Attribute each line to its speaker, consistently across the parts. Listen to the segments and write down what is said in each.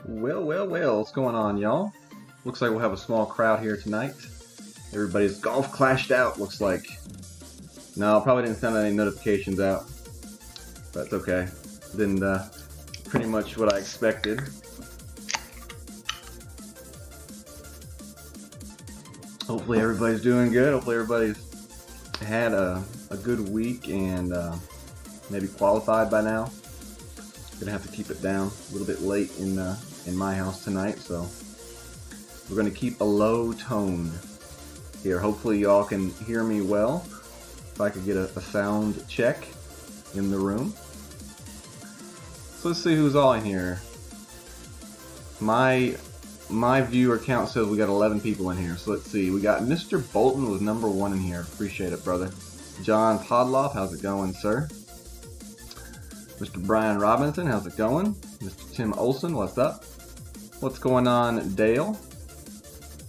Speaker 1: Well, what's going on, y'all? Looks like we'll have a small crowd here tonight. Everybody's golf clashed out, looks like. No, probably didn't send any notifications out. That's okay. Didn't, pretty much what I expected. Hopefully everybody's doing good. Hopefully everybody's had a good week and maybe qualified by now. Gonna have to keep it down a little bit late in my house tonight, so we're gonna keep a low tone here. Hopefully y'all can hear me well. If I could get a sound check in the room. So let's see who's all in here. My viewer count says we got 11 people in here. So let's see. We got Mr. Bolton was number 1 in here. Appreciate it, brother. John Podloff, how's it going, sir? Mr. Brian Robinson, how's it going? Mr. Tim Olson, what's up? What's going on, Dale?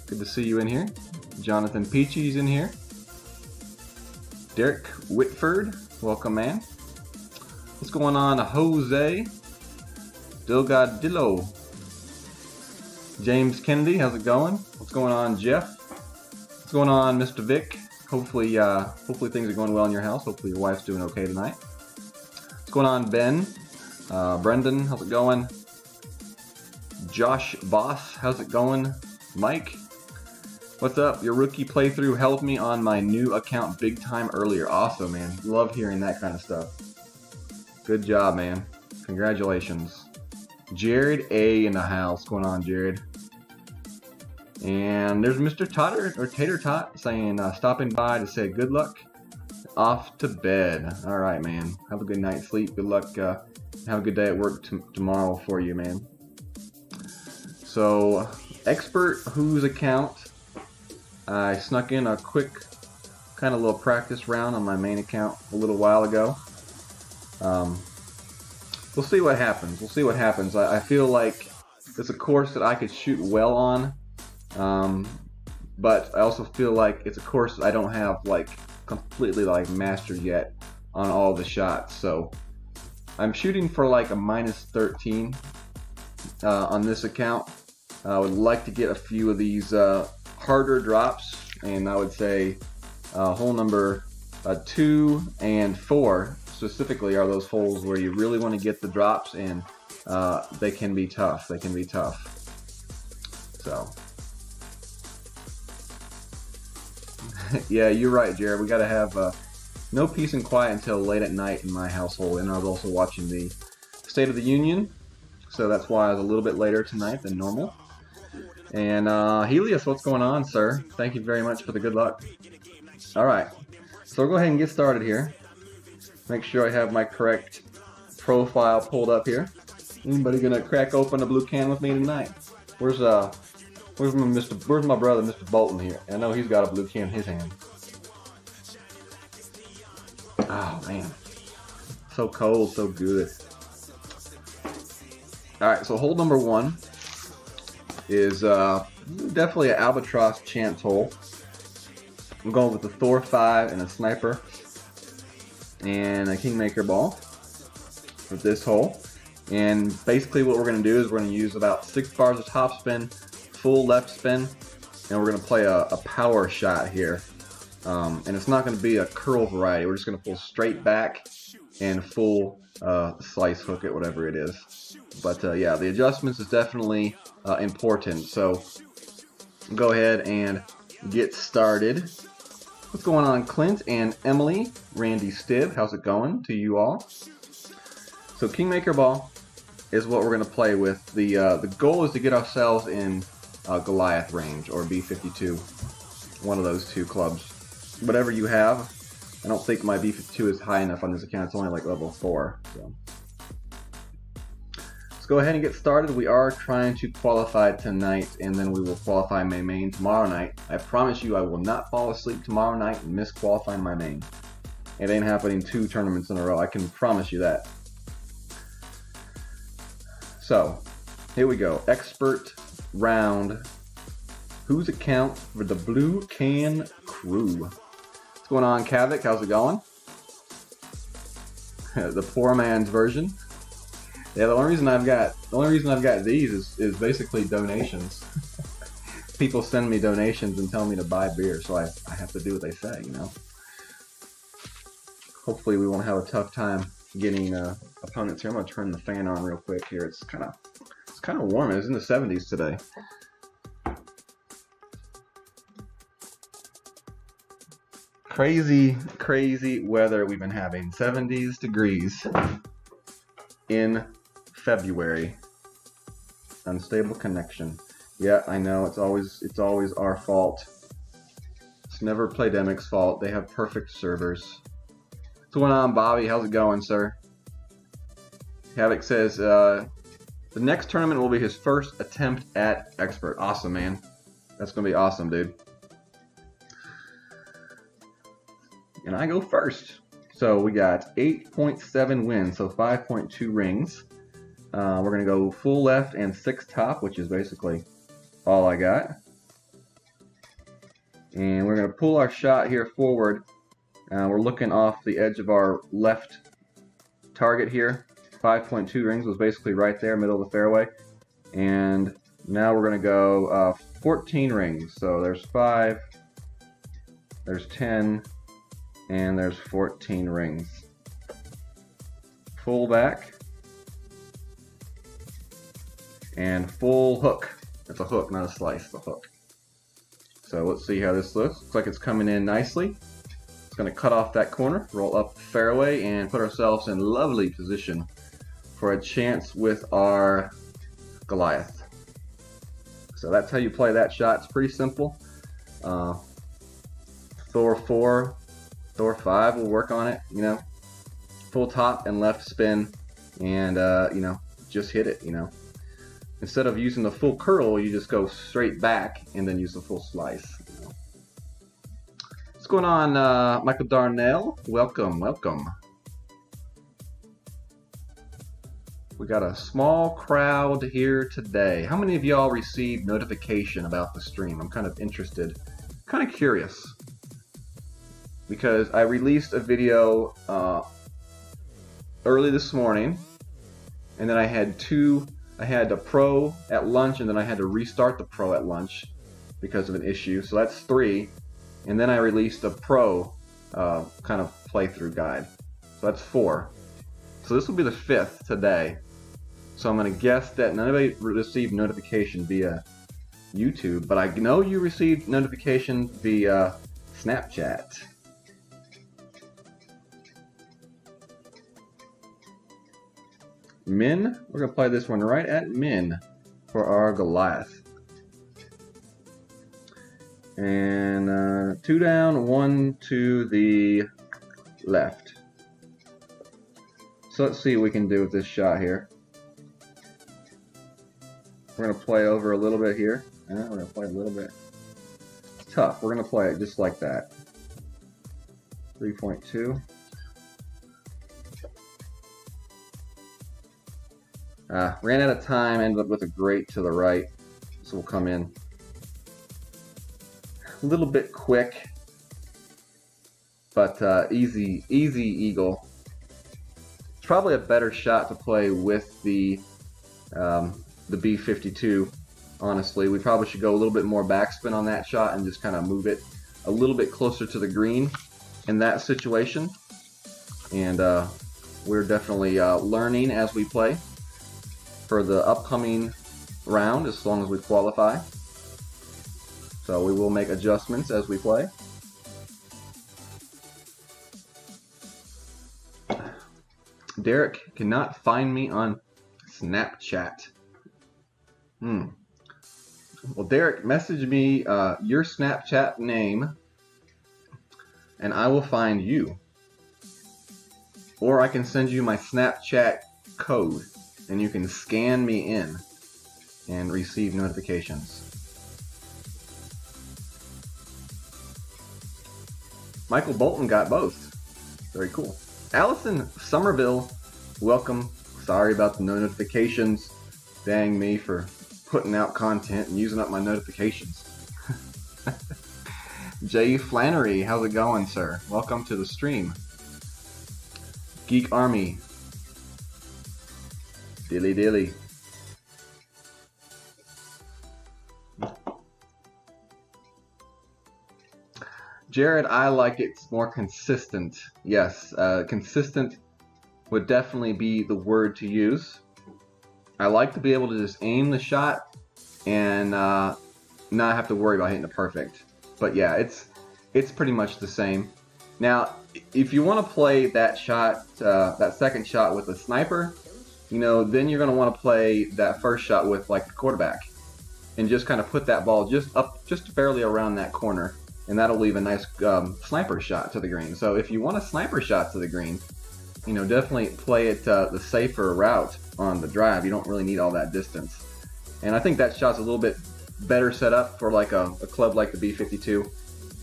Speaker 1: Good to see you in here. Jonathan Peachy's in here. Derek Whitford, welcome, man. What's going on, Jose Delgadillo? James Kennedy, how's it going? What's going on, Jeff? What's going on, Mr. Vic? Hopefully things are going well in your house. Hopefully your wife's doing okay tonight. What's going on, Ben? Brendan, how's it going? Josh Boss, how's it going? Mike, what's up? Your rookie playthrough helped me on my new account big time earlier. Awesome, man. Love hearing that kind of stuff. Good job, man. Congratulations. Jared A in the house. What's going on, Jared? And there's Mr. Tater Tot saying stopping by to say good luck. Off to bed. All right, man. Have a good night's sleep. Good luck. Have a good day at work tomorrow for you, man. So, Expert Who's account. I snuck in a quick kind of little practice round on my main account a little while ago. We'll see what happens. We'll see what happens. I feel like it's a course that I could shoot well on, but I also feel like it's a course that I don't have like completely like mastered yet on all the shots. So I'm shooting for like a -13 on this account. I would like to get a few of these harder drops, and I would say hole number 2 and 4 specifically are those holes where you really want to get the drops, and they can be tough. They can be tough. So yeah, you're right, Jared. We got to have no peace and quiet until late at night in my household. And I was also watching the State of the Union, so that's why I was a little bit later tonight than normal. And Helios, what's going on, sir? Thank you very much for the good luck. All right, so we'll go ahead and get started here. Make sure I have my correct profile pulled up here. Anybody gonna crack open a blue can with me tonight? Where's my brother, Mr. Bolton here? I know he's got a blue can in his hand. Oh man, so cold, so good. All right, so hole number 1 is definitely an albatross chance hole. I'm going with the Thor 5 and a sniper and a kingmaker ball with this hole. And basically what we're going to do is we're going to use about 6 bars of topspin, full left spin, and we're going to play a power shot here. And it's not going to be a curl variety. We're just going to pull straight back and full slice hook it, whatever it is. But yeah, the adjustments is definitely important. So go ahead and get started. What's going on, Clint and Emily, Randy Stibb? How's it going to you all? So Kingmaker ball is what we're going to play with. The goal is to get ourselves in Goliath range or B52, one of those 2 clubs. Whatever you have. I don't think my B52 is high enough on this account. It's only like level 4. So let's go ahead and get started. We are trying to qualify tonight, and then we will qualify my main tomorrow night. I promise you I will not fall asleep tomorrow night and miss qualifying my main. It ain't happening 2 tournaments in a row. I can promise you that. So, here we go. Expert round. Whose account for the Blue Can Crew? What's going on, Kavik? How's it going? The poor man's version. Yeah, the only reason I've got these is basically donations. People send me donations and tell me to buy beer, so I have to do what they say, you know. Hopefully we won't have a tough time getting opponents here. I'm gonna turn the fan on real quick here. It's kind of warm. It's in the 70s today. Crazy weather we've been having. 70s degrees in February. Unstable connection. Yeah, I know. It's always our fault. It's never Playdemic's fault. They have perfect servers. What's going on, Bobby? How's it going, sir? Havoc says the next tournament will be his first attempt at expert. Awesome, man. That's gonna be awesome, dude. And I go first. So we got 8.7 wins, so 5.2 rings. We're gonna go full left and 6 top, which is basically all I got. And we're gonna pull our shot here forward. We're looking off the edge of our left target here. 5.2 rings was basically right there, middle of the fairway. And now we're gonna go 14 rings. So there's 5, there's 10, and there's 14 rings. Full back. And full hook. It's a hook, not a slice, it's a hook. So let's see how this looks. Looks like it's coming in nicely. It's going to cut off that corner, roll up the fairway, and put ourselves in lovely position for a chance with our Goliath. So that's how you play that shot. It's pretty simple. Thor 4, Thor 5 will work on it, you know. Full top and left spin, and you know, just hit it, you know. Instead of using the full curl, you just go straight back and then use the full slice. You know. What's going on, Michael Darnell? Welcome, welcome. We got a small crowd here today. How many of y'all received notification about the stream? I'm kind of interested, kind of curious. Because I released a video early this morning, and then I had a pro at lunch, and then I had to restart the pro at lunch because of an issue. So that's 3. And then I released a pro kind of playthrough guide. So that's 4. So this will be the 5th today. So I'm going to guess that nobody received notification via YouTube, but I know you received notification via Snapchat. Min, we're going to play this one right at min for our Goliath. And 2 down, 1 to the left. So let's see what we can do with this shot here. We're going to play over a little bit here. We're going to play a little bit. It's tough. We're going to play it just like that. 3.2. Ran out of time, ended up with a great to the right. So we'll come in a little bit quick, but easy eagle. It's probably a better shot to play with the B52. Honestly, we probably should go a little bit more backspin on that shot and just kind of move it a little bit closer to the green in that situation. And we're definitely learning as we play for the upcoming round, as long as we qualify. So we will make adjustments as we play. Derek cannot find me on Snapchat. Well, Derek, message me your Snapchat name and I will find you. Or I can send you my Snapchat code and you can scan me in and receive notifications. Michael Bolton got both. Very cool. Allison Somerville, welcome. Sorry about the notifications. Dang me for putting out content and using up my notifications. Jay Flannery, how's it going, sir? Welcome to the stream. Geek Army. Dilly dilly. Jared, I like it's more consistent. Yes, consistent would definitely be the word to use. I like to be able to just aim the shot and not have to worry about hitting it perfect. But yeah, it's pretty much the same. Now, if you want to play that shot, that second shot with a sniper, you know, then you're going to want to play that first shot with like the quarterback, and just kind of put that ball just barely around that corner, and that'll leave a nice sniper shot to the green. So if you want a sniper shot to the green, you know, definitely play it the safer route on the drive. You don't really need all that distance. And I think that shot's a little bit better set up for like a club like the B52.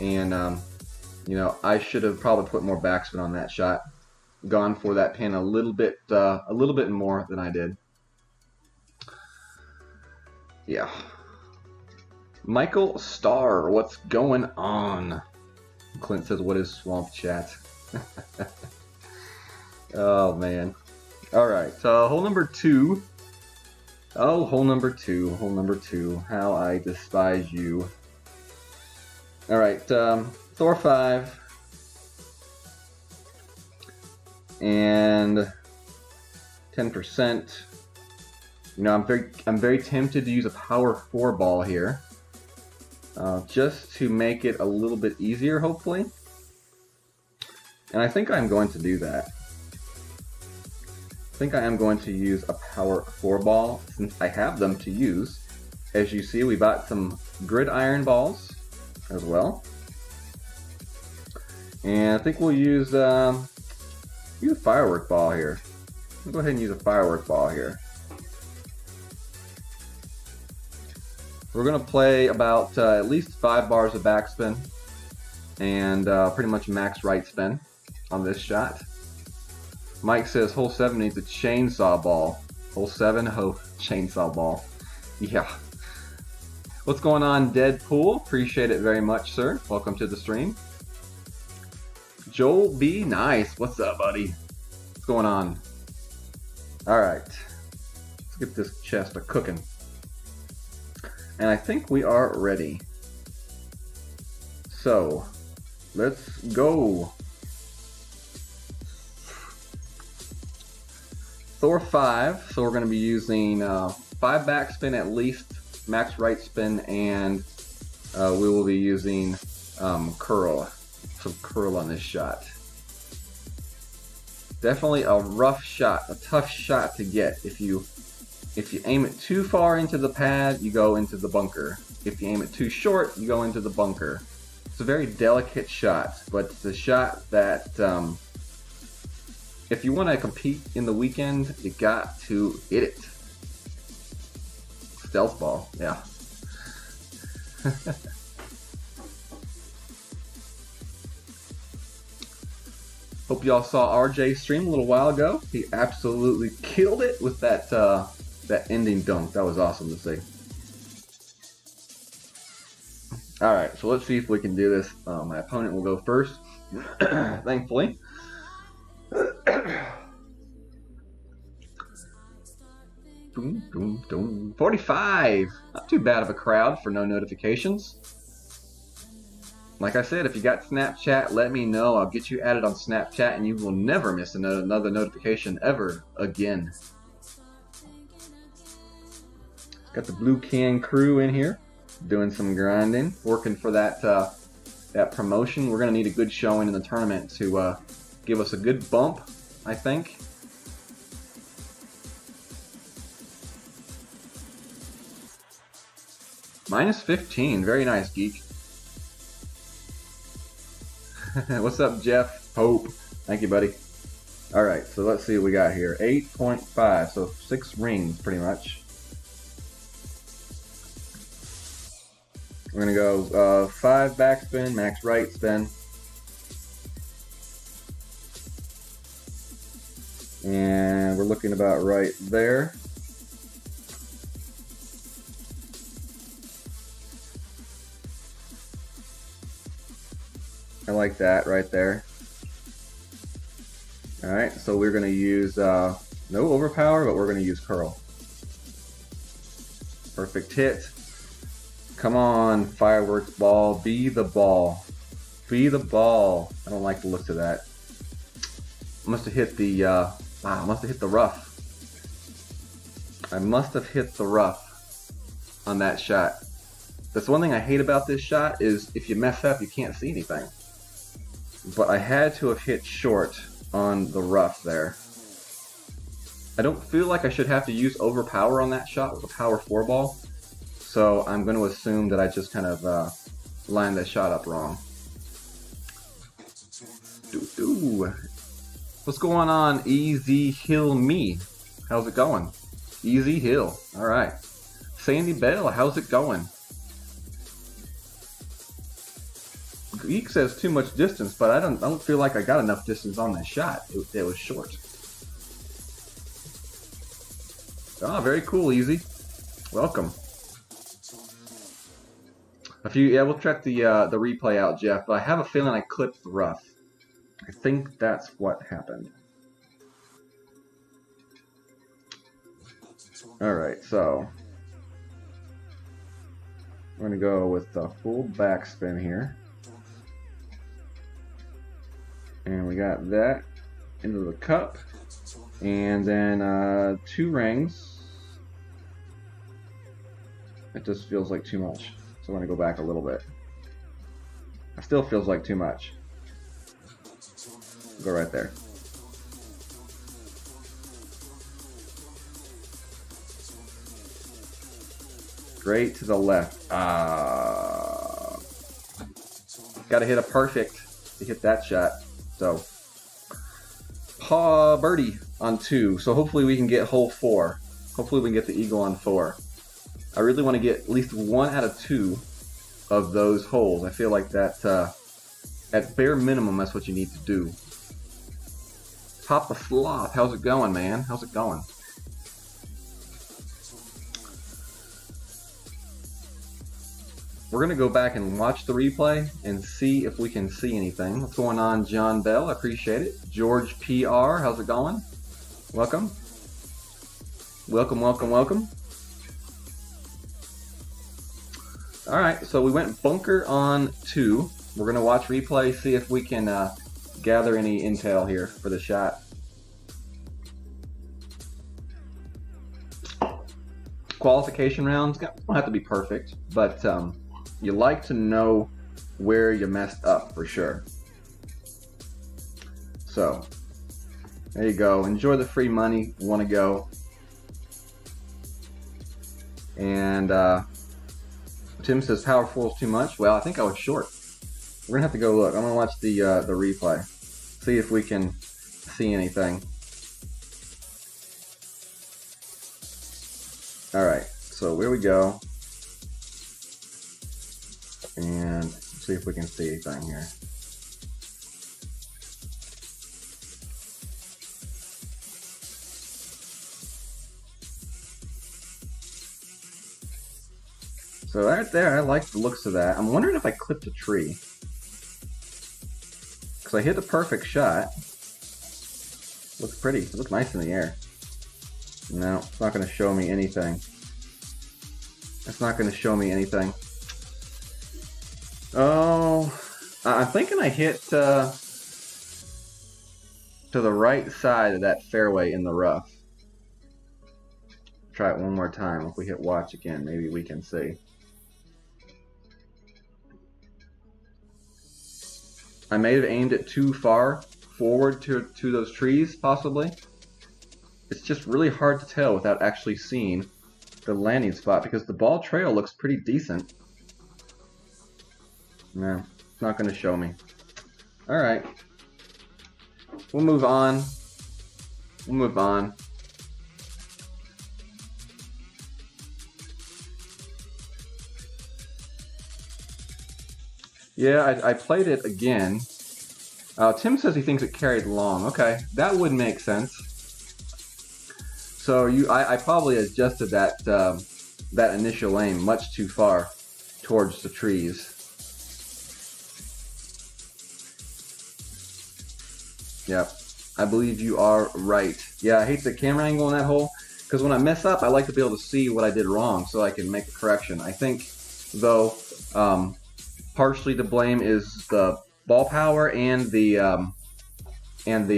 Speaker 1: And you know, I should have probably put more backspin on that shot, gone for that pin a little bit more than I did. Yeah. Michael Starr, what's going on? Clint says, what is Swamp Chat? Oh, man. Alright, so hole number 2. Oh, hole number 2. Hole number 2. How I despise you. Alright, Thor 5. And 10%. You know, I'm very tempted to use a power 4 ball here. Just to make it a little bit easier, hopefully. And I think I'm going to do that. I think I am going to use a power 4 ball, since I have them to use. As you see, we bought some Gridiron balls as well. And I think we'll use a firework ball here. We'll go ahead and use a firework ball here. We're going to play about at least 5 bars of backspin and pretty much max right spin on this shot. Mike says hole 7 needs a chainsaw ball. Hole 7, chainsaw ball. Yeah. What's going on, Deadpool? Appreciate it very much, sir. Welcome to the stream. Joel B. Nice. What's up, buddy? What's going on? Alright. Let's get this chest a cooking. And I think we are ready. So, let's go. Thor 5, so we're going to be using 5 backspin at least, max right spin, and we will be using curl, some curl on this shot. Definitely a rough shot, a tough shot to get. If you aim it too far into the pad, you go into the bunker. If you aim it too short, you go into the bunker. It's a very delicate shot, but it's a shot that if you want to compete in the weekend, you got to hit it. Stealth ball, yeah. Hope y'all saw RJ stream a little while ago. He absolutely killed it with that that ending dunk. That was awesome to see. All right, so let's see if we can do this. My opponent will go first, thankfully. 45. Not too bad of a crowd for no notifications. Like I said, if you got Snapchat, let me know. I'll get you added on Snapchat and you will never miss another notification ever again. Got the Blue Can crew in here doing some grinding, working for that that promotion. We're going to need a good showing in the tournament to give us a good bump, I think. Minus 15. Very nice, Geek. What's up, Jeff? Hope. Thank you, buddy. Alright, so let's see what we got here. 8.5, so 6 rings, pretty much. We're going to go 5 backspin, max right spin. And we're looking about right there. I like that right there. Alright, so we're going to use no overpower, but we're going to use curl. Perfect hit. Come on, fireworks ball. Be the ball. Be the ball. I don't like the looks of that. Must have hit the I must have hit the rough. I must have hit the rough on that shot. That's one thing I hate about this shot is if you mess up, you can't see anything. But I had to have hit short on the rough there. I don't feel like I should have to use overpower on that shot with a power 4 ball. So I'm going to assume that I just kind of lined that shot up wrong. What's going on, Easy Hill Me? How's it going? Easy Hill. Alright. Sandy Bell, how's it going? Geek says too much distance, but I don't feel like I got enough distance on that shot. It was short. Ah, very cool, Easy. Welcome. Yeah, we'll check the replay out, Jeff. But I have a feeling I clipped the rough. I think that's what happened. All right, so we're gonna go with the full backspin here. And we got that into the cup. And then 2 rings. It just feels like too much. So I'm going to go back a little bit. It still feels like too much. Go right there. Straight to the left. Got to hit a perfect to hit that shot. So, birdie on 2. So hopefully we can get hole 4. Hopefully we can get the eagle on 4. I really want to get at least 1 out of 2 of those holes. I feel like that, at bare minimum, that's what you need to do. Pop the Sloth, how's it going, man? How's it going? We're going to go back and watch the replay and see if we can see anything. What's going on, John Bell? I appreciate it. George PR, how's it going? Welcome. Welcome, welcome, welcome. Alright, so we went bunker on 2. We're going to watch replay, see if we can gather any intel here for the shot. Qualification rounds don't have to be perfect, but you like to know where you messed up for sure. So, there you go. Enjoy the free money. Want to go. And Tim says power 4 is too much. Well, I think I was short. We're going to have to go look. I'm going to watch the replay. See if we can see anything. Alright, so here we go. And see if we can see anything here. So right there, I like the looks of that. I'm wondering if I clipped a tree. Because I hit the perfect shot. Looks pretty. It looks nice in the air. No, it's not going to show me anything. It's not going to show me anything. Oh, I'm thinking I hit to the right side of that fairway in the rough. Try it one more time. If we hit watch again, maybe we can see. I may have aimed it too far forward to those trees, possibly. It's just really hard to tell without actually seeing the landing spot because the ball trail looks pretty decent. No, it's not going to show me. Alright. We'll move on. We'll move on. Yeah, I played it again. Tim says he thinks it carried long. Okay, that would make sense. So I probably adjusted that that initial aim much too far towards the trees. Yep, I believe you are right. Yeah, I hate the camera angle in that hole because when I mess up, I like to be able to see what I did wrong so I can make a correction. I think, though, partially to blame is the ball power and the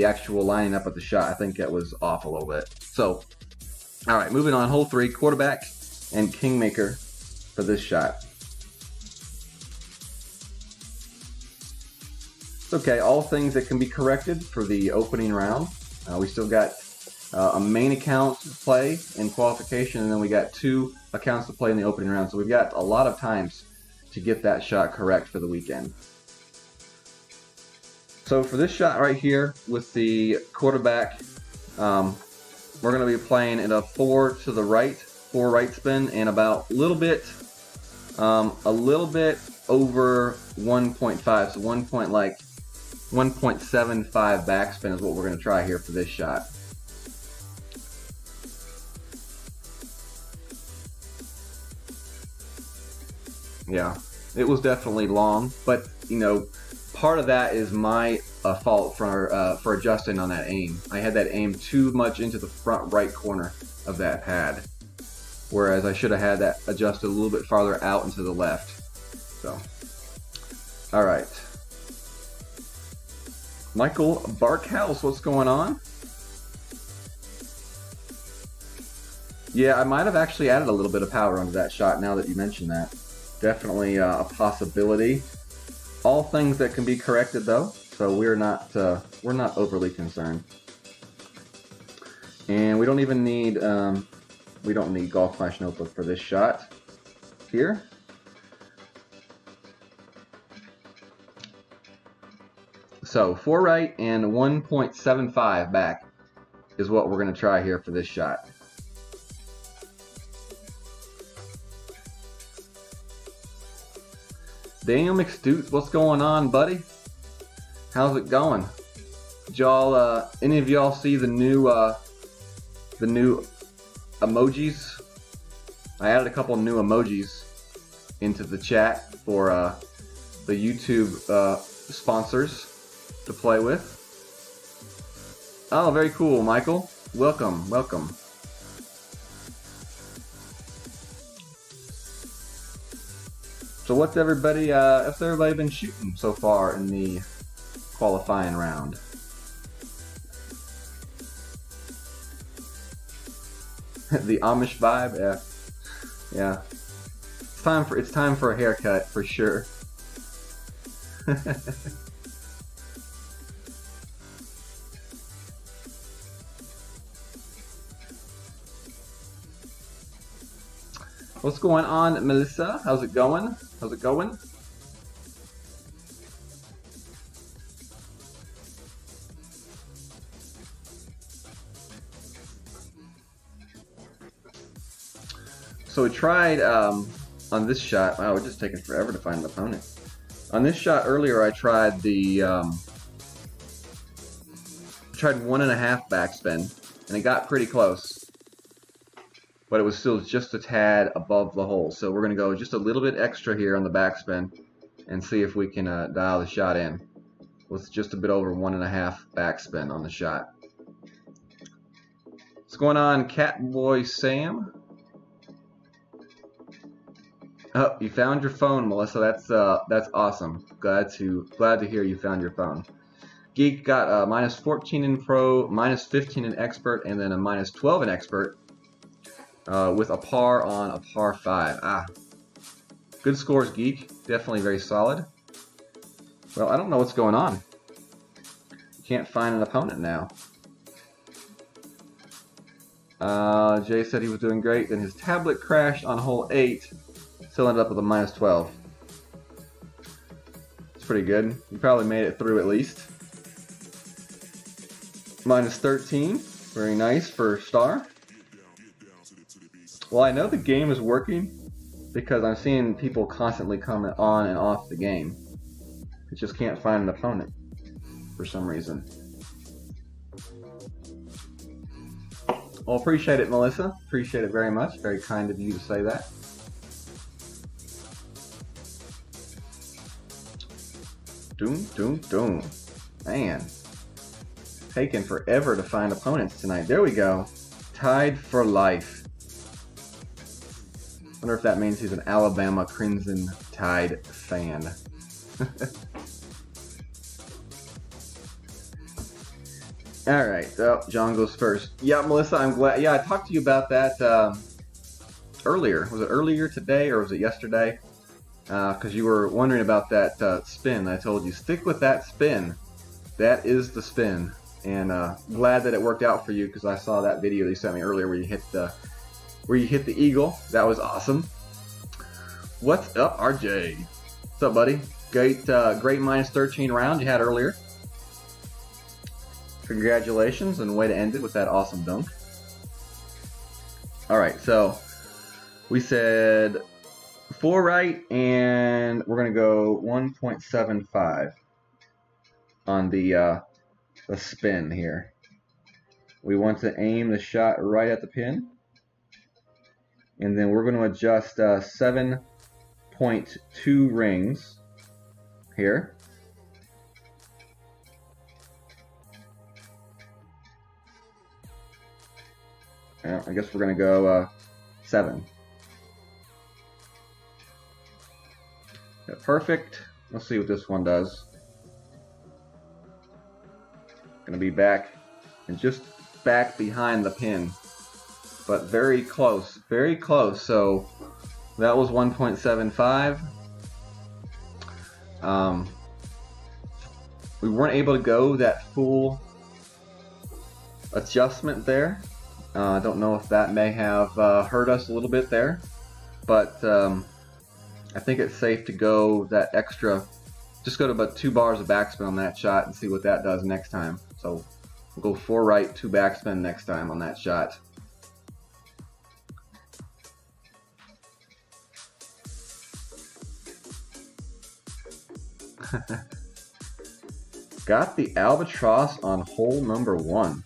Speaker 1: actual lining up of the shot. I think that was off a little bit. So, all right, moving on. Hole 3, quarterback and kingmaker for this shot. Okay, all things that can be corrected for the opening round. We still got a main account to play in qualification, and then we got 2 accounts to play in the opening round. So we've got a lot of times to get that shot correct for the weekend. So for this shot right here with the quarterback, we're going to be playing in a 4 to the right, 4 right spin, and about a little bit over 1.5, so 1.75 backspin is what we're going to try here for this shot. Yeah, it was definitely long, but you know, part of that is my fault for adjusting on that aim. I had that aim too much into the front right corner of that pad, whereas I should have had that adjusted a little bit farther out into the left. So, all right. Michael Barkhouse, what's going on? Yeah, I might have actually added a little bit of power onto that shot now that you mentioned that. Definitely a possibility. All things that can be corrected though, so we're not overly concerned. And we don't even need we don't need Golf Flash Notebook for this shot here. So 4 right and 1.75 back is what we're going to try here for this shot. Daniel McStoots, what's going on, buddy? How's it going? Did y'all, any of y'all see the new emojis? I added a couple new emojis into the chat for the YouTube sponsors to play with. Oh, very cool, Michael. Welcome, welcome. So what's everybody been shooting so far in the qualifying round? The Amish vibe, yeah. It's time for a haircut for sure. What's going on, Melissa? How's it going? How's it going? So we tried on this shot. Wow, we're just taking forever to find an opponent. On this shot earlier, I tried the tried 1.5 backspin, and it got pretty close, but it was still just a tad above the hole. So we're going to go just a little bit extra here on the backspin and see if we can dial the shot in with just a bit over 1.5 backspin on the shot. What's going on, Catboy Sam? Oh, you found your phone, Melissa. That's awesome. Glad to hear you found your phone. Geek got a -14 in Pro, -15 in Expert, and then a -12 in Expert with a par on a par 5. Ah, good scores, Geek. Definitely very solid. Well, I don't know what's going on. Can't find an opponent now. Jay said he was doing great, then his tablet crashed on hole 8. Still ended up with a -12. It's pretty good. You probably made it through at least. -13. Very nice for Star. Well, I know the game is working because I'm seeing people constantly coming on and off the game. I just can't find an opponent for some reason. Well, appreciate it, Melissa. Appreciate it very much. Very kind of you to say that. Doom, doom, doom. Man. Taking forever to find opponents tonight. There we go. Tied for life. Wonder if that means he's an Alabama Crimson Tide fan. Alright, so John goes first. Yeah, Melissa, I'm glad. Yeah, I talked to you about that earlier. Was it earlier today or was it yesterday? Because you were wondering about that spin. I told you, stick with that spin. That is the spin. And glad that it worked out for you because I saw that video you sent me earlier where you hit the eagle. That was awesome. What's up, RJ? What's up, buddy? Great -13 round you had earlier. Congratulations, and way to end it with that awesome dunk. Alright, so we said 4 right, and we're going to go 1.75 on the spin here. We want to aim the shot right at the pin, and then we're going to adjust 7.2 rings here. I guess we're going to go 7. Yeah, perfect. Let's see what this one does. Going to be back and just back behind the pin. But very close. Very close. So that was 1.75. We weren't able to go that full adjustment there. I don't know if that may have hurt us a little bit there, but I think it's safe to go that extra, just go to about 2 bars of backspin on that shot and see what that does next time. So we'll go 4 right, 2 backspin next time on that shot. Got the albatross on hole number 1.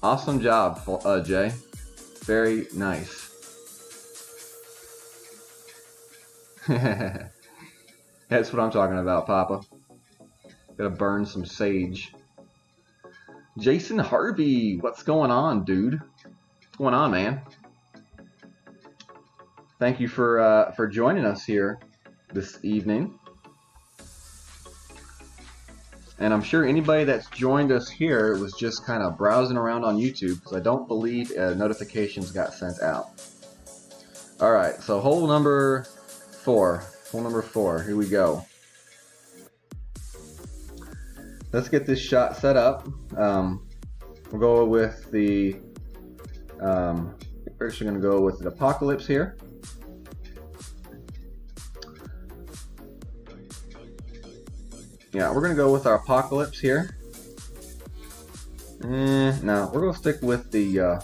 Speaker 1: Awesome job, Jay. Very nice. That's what I'm talking about, Papa. Gotta burn some sage. Jason Harvey, what's going on, dude? What's going on, man? Thank you for joining us here this evening. And I'm sure anybody that's joined us here was just kind of browsing around on YouTube because I don't believe notifications got sent out. Alright, so hole number 4. Hole number 4. Here we go. Let's get this shot set up. We'll go with the... we're actually going to go with the Apocalypse here. Yeah, we're going to go with our Apocalypse here. No, we're going to stick with the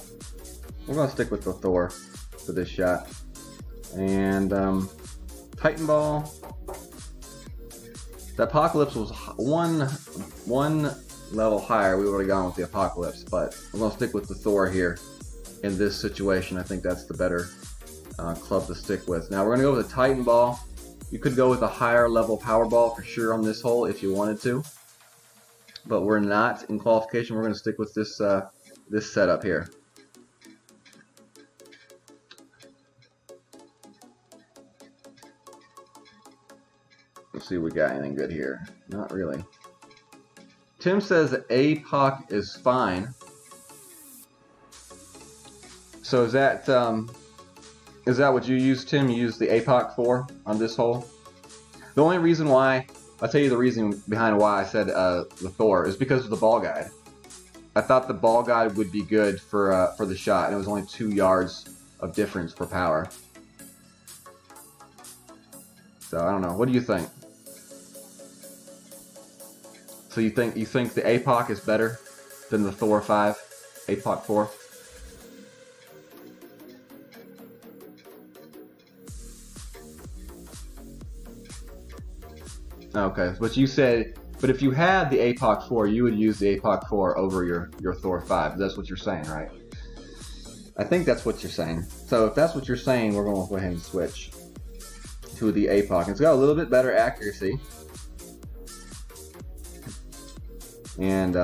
Speaker 1: We're gonna stick with the Thor for this shot. And Titan Ball. The Apocalypse was one level higher. We would have gone with the Apocalypse, but we're gonna stick with the Thor here in this situation. I think that's the better club to stick with. Now we're gonna go with a Titan Ball. You could go with a higher level Power Ball for sure on this hole if you wanted to, but we're not in qualification. We're gonna stick with this this setup here. Let's see if we got anything good here. Not really. Tim says APOC is fine. So is that what you use, Tim? You use the APOC for on this hole? The only reason why, I'll tell you the reason behind why I said the Thor is because of the ball guide. I thought the ball guide would be good for the shot, and it was only 2 yards of difference for power. So I don't know. What do you think? So you think the APOC is better than the Thor 5, APOC 4? Okay, but you said, but if you had the APOC 4, you would use the APOC 4 over your Thor 5. That's what you're saying, right? I think that's what you're saying. So if that's what you're saying, we're going to go ahead and switch to the APOC. It's got a little bit better accuracy. And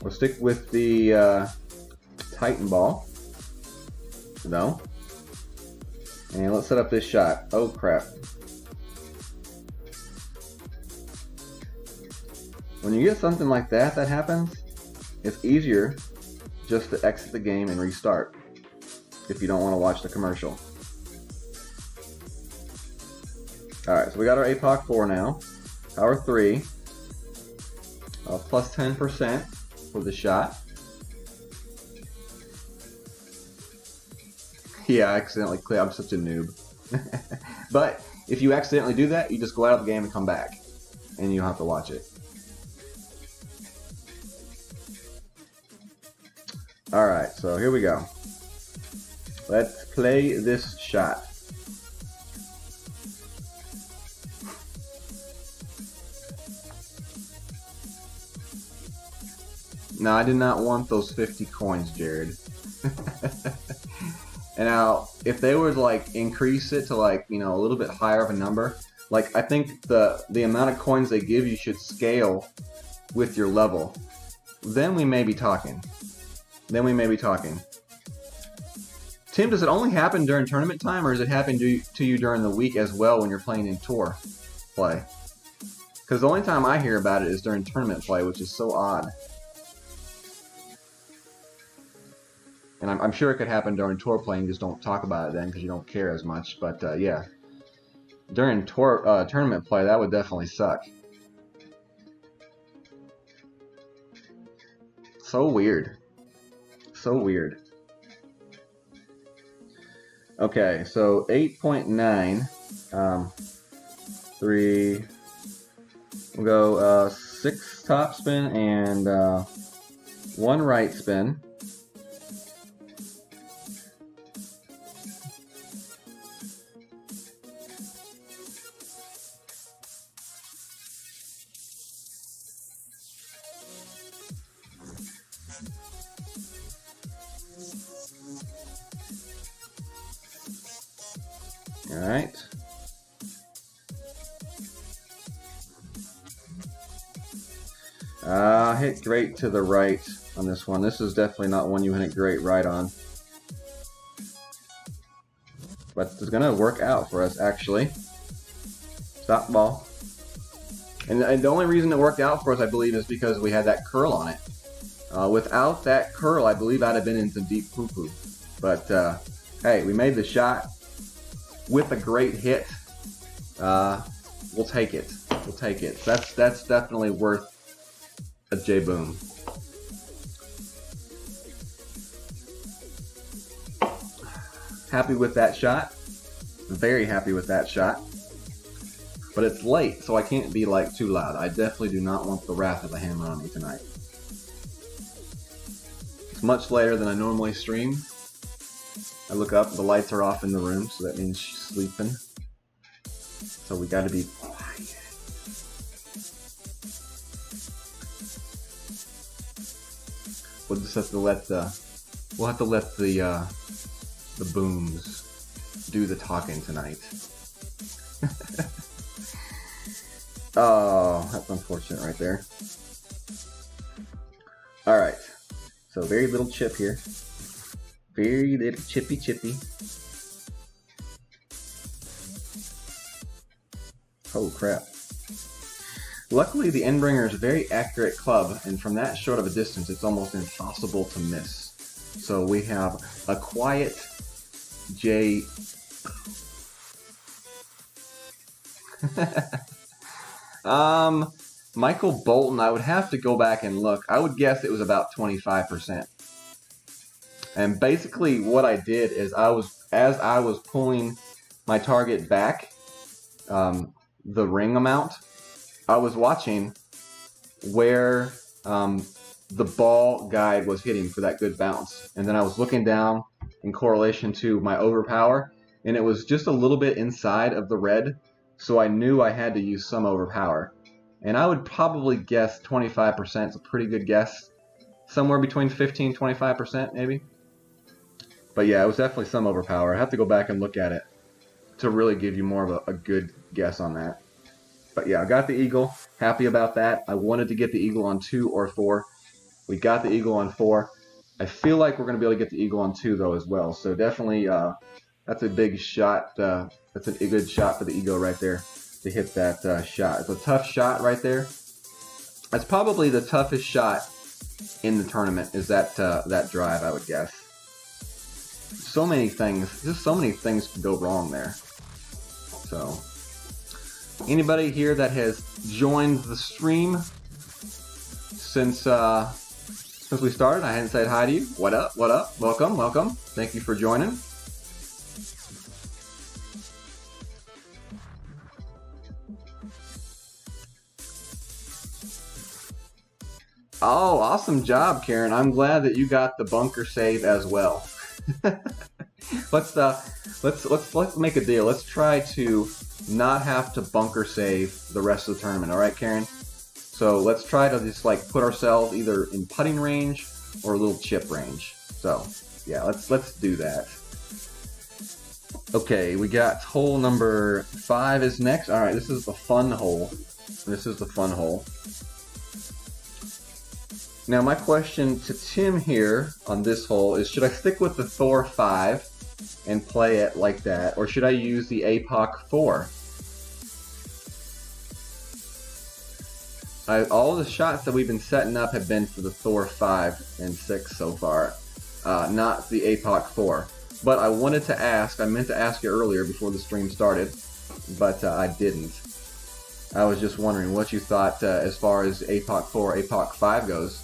Speaker 1: we'll stick with the Titan Ball. No. And let's set up this shot. Oh crap. When you get something like that happens, it's easier just to exit the game and restart if you don't want to watch the commercial. Alright, so we got our APOC 4 now. Power 3, plus 10% for the shot. Yeah, I accidentally clicked. I'm such a noob. But if you accidentally do that, you just go out of the game and come back, and you don't have to watch it. Alright, so here we go. Let's play this shot. No, I did not want those 50 coins, Jared. And now, if they would like increase it to like, you know, a little bit higher of a number, like I think the amount of coins they give you should scale with your level, then we may be talking. Then we may be talking. Tim, does it only happen during tournament time, or does it happen to you during the week as well when you're playing in tour play? Because the only time I hear about it is during tournament play, which is so odd. And I'm sure it could happen during tour play, and just don't talk about it then because you don't care as much. But yeah, during tour tournament play, that would definitely suck. So weird. So weird. Okay, so 8.9. 3. We'll go 6 top spin and 1 right spin. Alright. Hit great to the right on this one. This is definitely not one you hit great right on. But it's going to work out for us, actually. Stop ball. And the only reason it worked out for us, I believe, is because we had that curl on it. Without that curl, I believe I'd have been in some deep poo-poo. But, hey, we made the shot with a great hit. We'll take it. We'll take it. That's definitely worth a J-Boom. Happy with that shot. Very happy with that shot. But it's late, so I can't be like too loud. I definitely do not want the wrath of the hammer on me tonight. much later than I normally stream. I look up, the lights are off in the room, so that means she's sleeping. So we gotta be quiet. We'll just have to let the booms do the talking tonight. Oh, that's unfortunate right there. Alright, so very little chip here. Very little chippy. Oh crap. Luckily the Endbringer is a very accurate club, and from that short of a distance it's almost impossible to miss. So we have a quiet J... Michael Bolton, I would have to go back and look. I would guess it was about 25%. And basically what I did is as I was pulling my target back, the ring amount, I was watching where the ball guide was hitting for that good bounce. And then I was looking down in correlation to my overpower, and it was just a little bit inside of the red, so I knew I had to use some overpower. And I would probably guess 25% is a pretty good guess. Somewhere between 15-25% maybe. But yeah, it was definitely some overpower. I have to go back and look at it to really give you more of a good guess on that. But yeah, I got the eagle. Happy about that. I wanted to get the eagle on 2 or 4. We got the eagle on 4. I feel like we're going to be able to get the eagle on 2 though as well. So definitely that's a big shot. That's a good shot for the eagle right there to hit that shot. It's a tough shot right there. That's probably the toughest shot in the tournament, is that that drive, I would guess. So many things, just so many things can go wrong there. So, anybody here that has joined the stream since we started, I hadn't said hi to you. What up? What up? Welcome, welcome. Thank you for joining. Oh, awesome job, Karen. I'm glad that you got the bunker save as well. Let's make a deal. Let's try to not have to bunker save the rest of the tournament. All right, Karen? So let's try to just like put ourselves either in putting range or a little chip range. So yeah, let's do that. Okay, we got hole number 5 is next. All right, this is the fun hole. This is the fun hole. Now my question to Tim here on this hole is, should I stick with the Thor 5 and play it like that, or should I use the APOC 4? All the shots that we've been setting up have been for the Thor 5 and 6 so far, not the APOC 4. But I wanted to ask, I meant to ask you earlier before the stream started, but I didn't. I was just wondering what you thought as far as APOC 4, APOC 5 goes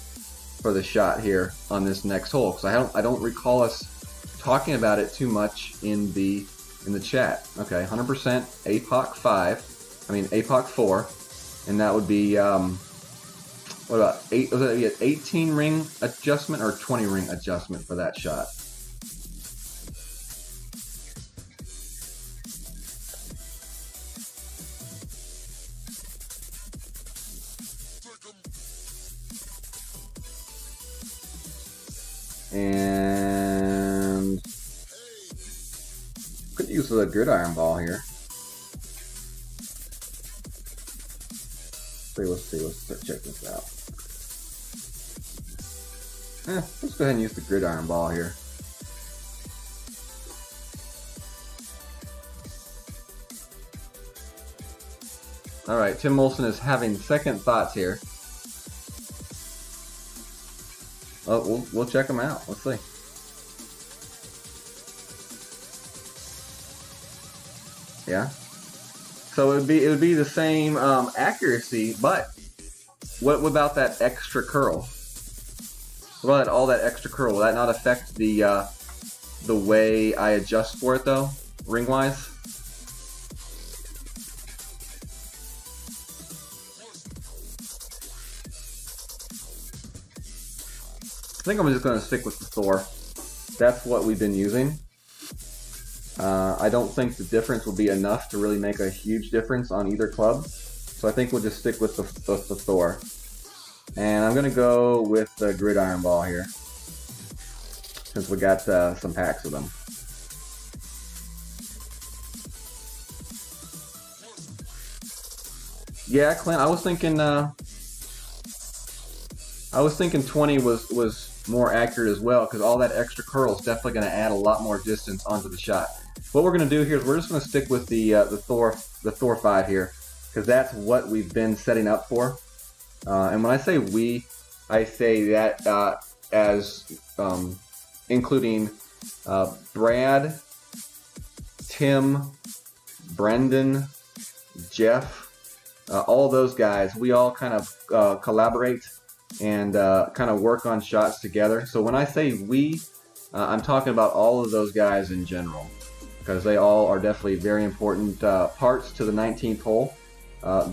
Speaker 1: for the shot here on this next hole, because I don't recall us talking about it too much in the chat. Okay, 100% APOC 5, I mean APOC 4, and that would be what about 8? Was it an 18 ring adjustment or 20 ring adjustment for that shot? And could use the gridiron ball here. Let's check this out. Let's go ahead and use the gridiron ball here. Alright, Tim Olson is having second thoughts here. Oh, we'll check them out. Let's see. Yeah. So it would be the same accuracy, but what about that extra curl? What about all that extra curl? Will that not affect the way I adjust for it though, ring wise? I think I'm just going to stick with the Thor. That's what we've been using. I don't think the difference will be enough to really make a huge difference on either club. So I think we'll just stick with the Thor. And I'm going to go with the Gridiron ball here, since we got some packs of them. Yeah, Clint, I was thinking Touney was more accurate as well, because all that extra curl is definitely going to add a lot more distance onto the shot. What we're going to do here is we're just going to stick with the Thor 5 here, because that's what we've been setting up for. And when I say we, I say that as including Brad, Tim, Brendan, Jeff, all those guys. We all kind of collaborate and kind of work on shots together. So when I say we, I'm talking about all of those guys in general, because they all are definitely very important parts to the 19th hole.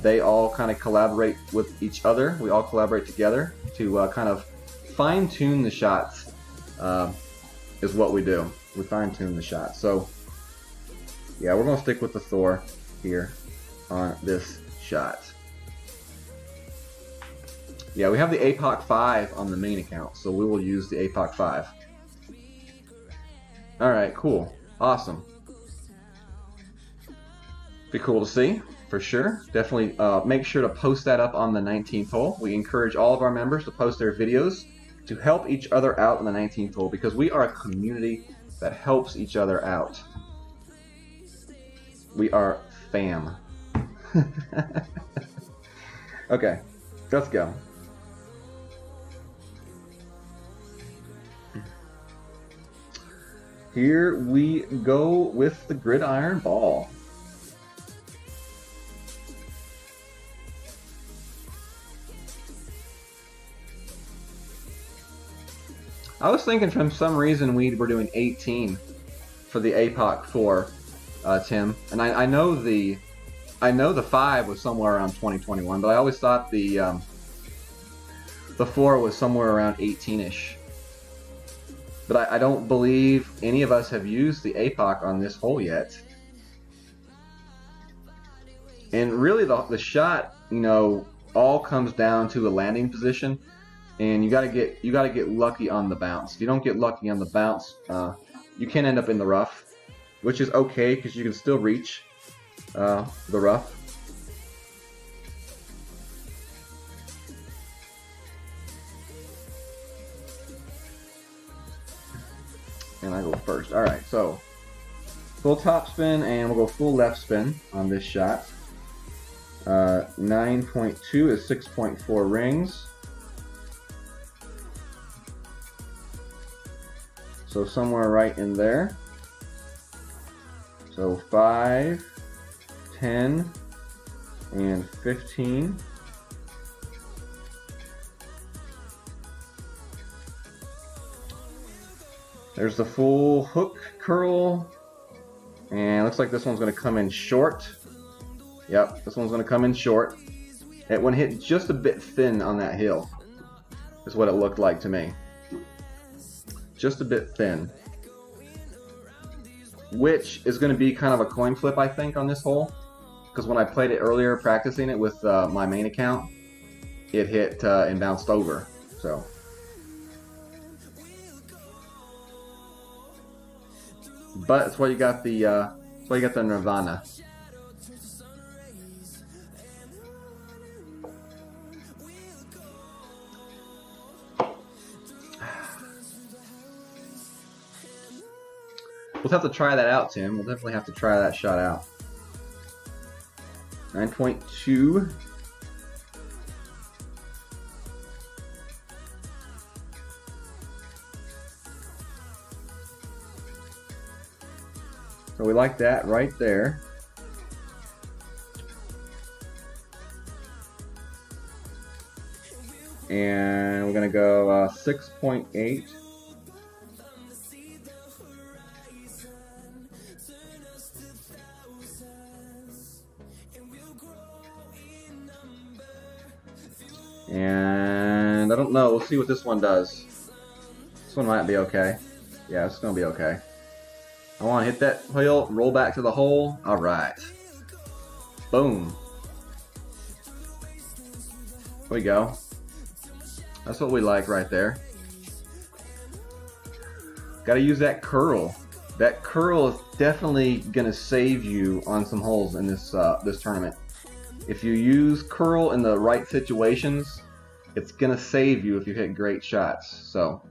Speaker 1: They all kind of collaborate with each other. We all collaborate together to kind of fine-tune the shots, is what we do. We fine-tune the shots. So, yeah, we're going to stick with the Thor here on this shot. Yeah, we have the APOC 5 on the main account, so we will use the APOC 5. Alright, cool. Awesome. Be cool to see, for sure. Definitely make sure to post that up on the 19th hole. We encourage all of our members to post their videos to help each other out on the 19th hole, because we are a community that helps each other out. We are fam. Okay, let's go. Here we go with the Gridiron ball. I was thinking for some reason we were doing 18 for the APOC 4, Tim, and I know the 5 was somewhere around 2021, but I always thought the 4 was somewhere around 18-ish. But I don't believe any of us have used the APOC on this hole yet. And really the shot, you know, all comes down to the landing position, and you gotta get lucky on the bounce. If you don't get lucky on the bounce, you can end up in the rough, which is okay because you can still reach the rough. And I go first. Alright, so full top spin, and we'll go full left spin on this shot. 9.2 is 6.4 rings. So somewhere right in there. So 5, 10, and 15. There's the full hook curl, and it looks like this one's going to come in short. Yep, this one's going to come in short. It went hit just a bit thin on that hill, is what it looked like to me. Just a bit thin. Which is going to be kind of a coin flip, I think, on this hole. Because when I played it earlier, practicing it with my main account, it hit and bounced over. So. But that's why you got the Nirvana. We'll have to try that out, Tim. We'll definitely have to try that shot out. 9.2. So we like that right there. And we're going to go 6.8. And I don't know. We'll see what this one does. one might be okay. Yeah, it's gonna be okay. I want to hit that wheel, roll back to the hole. All right. Boom. There we go. That's what we like right there. Got to use that curl. That curl is definitely gonna save you on some holes in this this tournament. If you use curl in the right situations, it's gonna save you if you hit great shots. So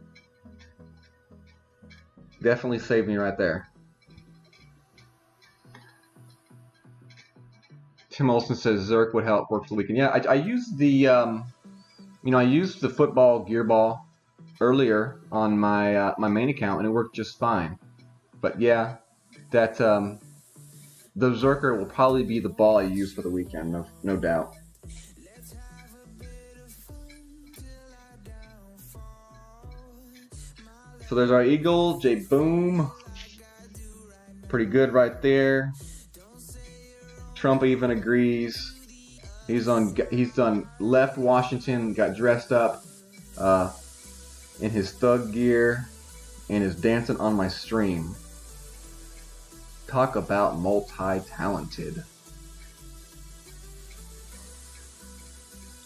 Speaker 1: definitely saved me right there. Tim Olson says Zerk would help work the weekend. Yeah, I used the you know, I used the football gear ball earlier on my my main account and it worked just fine. But yeah, that the Zerker will probably be the ball I use for the weekend, no doubt. So there's our eagle, J Boom. Pretty good right there. Trump even agrees. He's done left Washington, got dressed up in his thug gear, and is dancing on my stream. Talk about multi-talented.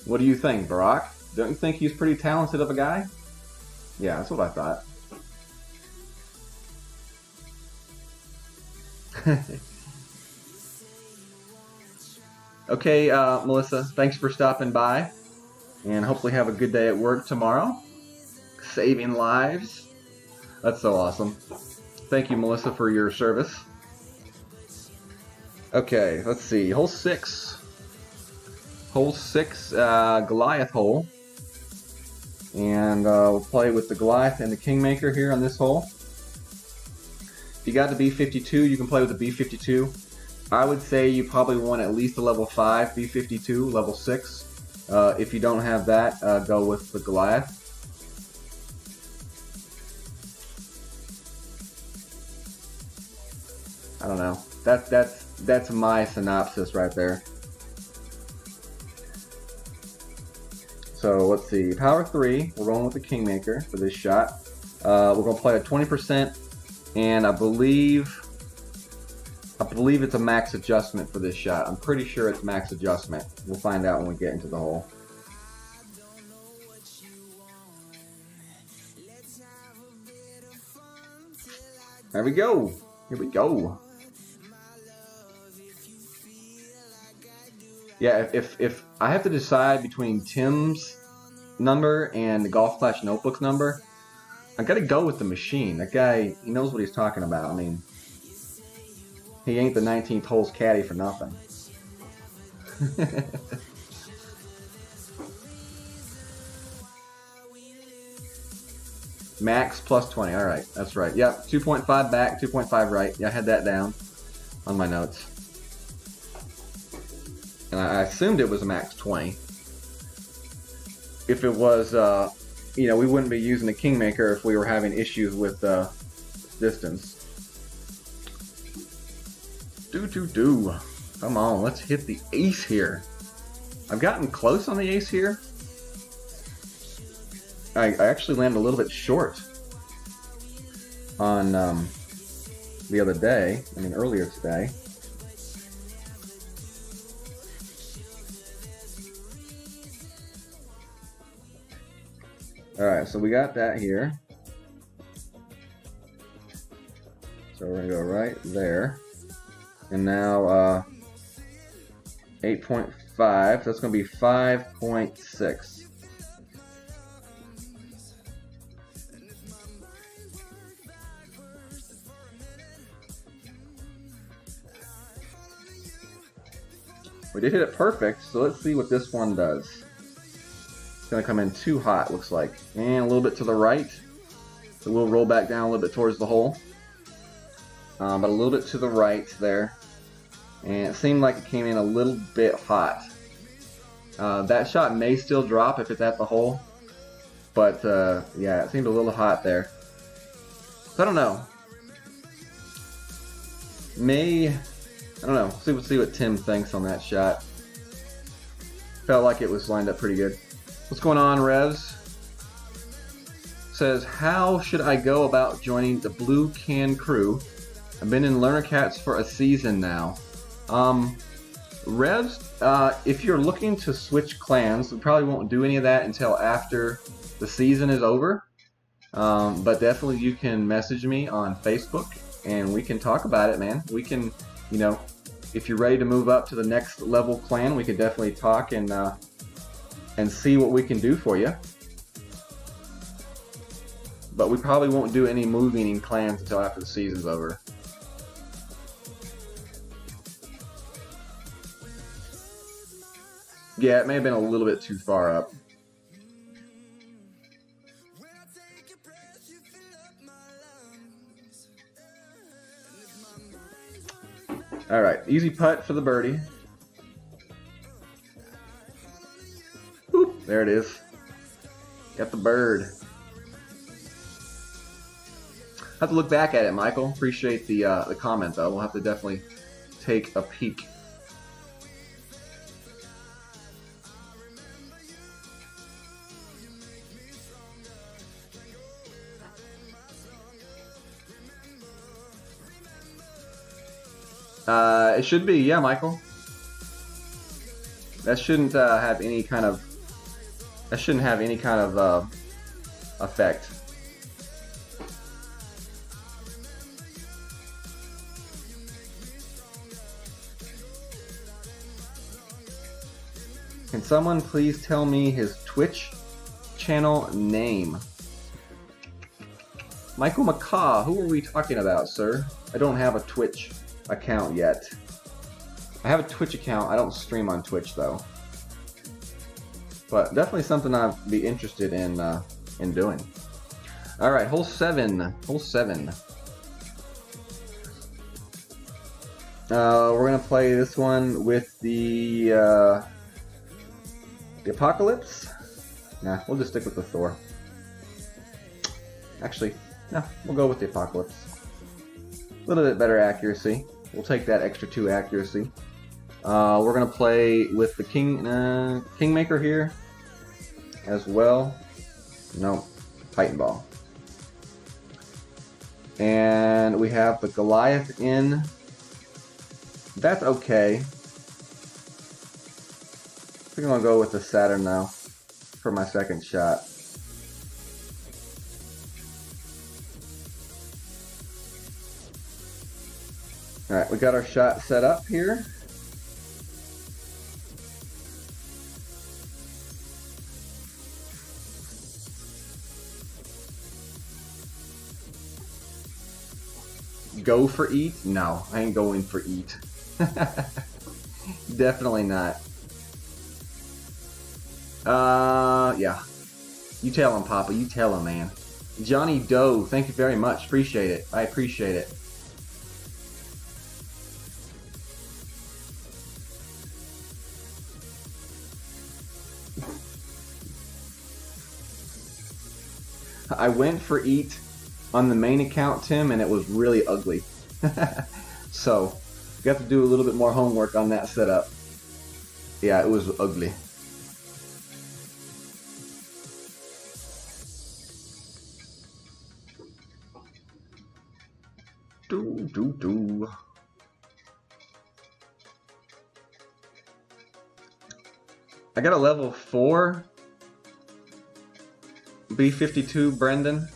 Speaker 1: What do you think, Barack? Don't you think he's pretty talented of a guy? Yeah, that's what I thought. Okay, Melissa, thanks for stopping by, and hopefully have a good day at work tomorrow. Saving lives. That's so awesome. Thank you, Melissa, for your service. Okay, let's see. Hole 6. Hole 6, Goliath hole. And we'll play with the Goliath and the Kingmaker here on this hole. If you got the B52, you can play with the B52. I would say you probably want at least a level 5 B52, level 6. If you don't have that, go with the Goliath. I don't know. That's my synopsis right there. So let's see. Power 3. We're rolling with the Kingmaker for this shot. We're gonna play at 20%, and I believe it's a max adjustment for this shot. I'm pretty sure it's max adjustment. We'll find out when we get into the hole. There we go. Here we go. Yeah, if I have to decide between Tim's number and the Golf Flash Notebook's number, I gotta go with the machine. That guy, he knows what he's talking about. I mean, he ain't the 19th hole's caddy for nothing. Max plus 20. All right, that's right. Yep, 2.5 back, 2.5 right. Yeah, I had that down on my notes. And I assumed it was a max 20. If it was, you know, we wouldn't be using the Kingmaker if we were having issues with distance. Come on, let's hit the ace here. I've gotten close on the ace here. I actually landed a little bit short on the other day. I mean, earlier today. Alright, so we got that here. So we're going to go right there. And now 8.5, so that's going to be 5.6. We did hit it perfect, so let's see what this one does. It's going to come in too hot, looks like. And a little bit to the right. So we'll roll back down a little bit towards the hole. But a little bit to the right there. And it seemed like it came in a little bit hot. That shot may still drop if it's at the hole. But yeah, it seemed a little hot there. So I don't know. I don't know. We'll see what Tim thinks on that shot. Felt like it was lined up pretty good. What's going on, Revs? says, how should I go about joining the Blue Can crew? I've been in Learner Cats for a season now. Revs, if you're looking to switch clans, we probably won't do any of that until after the season is over. But definitely you can message me on Facebook and we can talk about it, man. We can, you know, if you're ready to move up to the next level clan, we can definitely talk and see what we can do for you. But we probably won't do any moving in clans until after the season's over. Yeah, it may have been a little bit too far up. Alright, easy putt for the birdie. Boop, there it is. Got the bird. Have to look back at it, Michael. Appreciate the comment, though. We'll have to definitely take a peek. It should be, yeah, Michael. That shouldn't have any kind of. That shouldn't have any kind of effect. Can someone please tell me his Twitch channel name? Michael McCaw, who are we talking about, sir? I don't have a Twitch account yet. I have a Twitch account. I don't stream on Twitch though. But definitely something I'd be interested in doing. All right, hole 7. Hole 7. We're gonna play this one with the Apocalypse. Nah, we'll just stick with the Thor. Actually, no, we'll go with the Apocalypse. A little bit better accuracy. We'll take that extra 2 accuracy. We're gonna play with the Kingmaker here as well. No, Titan Ball. And we have the Goliath in. That's okay. I think I'm gonna go with the Saturn now for my second shot. Alright, we got our shot set up here. Go for eat? No, I ain't going for eat. Definitely not. Yeah. You tell him, Papa. You tell him, man. Johnny Doe, thank you very much. Appreciate it. I appreciate it. I went for eat on the main account, Tim, and it was really ugly. So, got to do a little bit more homework on that setup. Yeah, it was ugly. Do. I got a level 4 B-52 Brendan.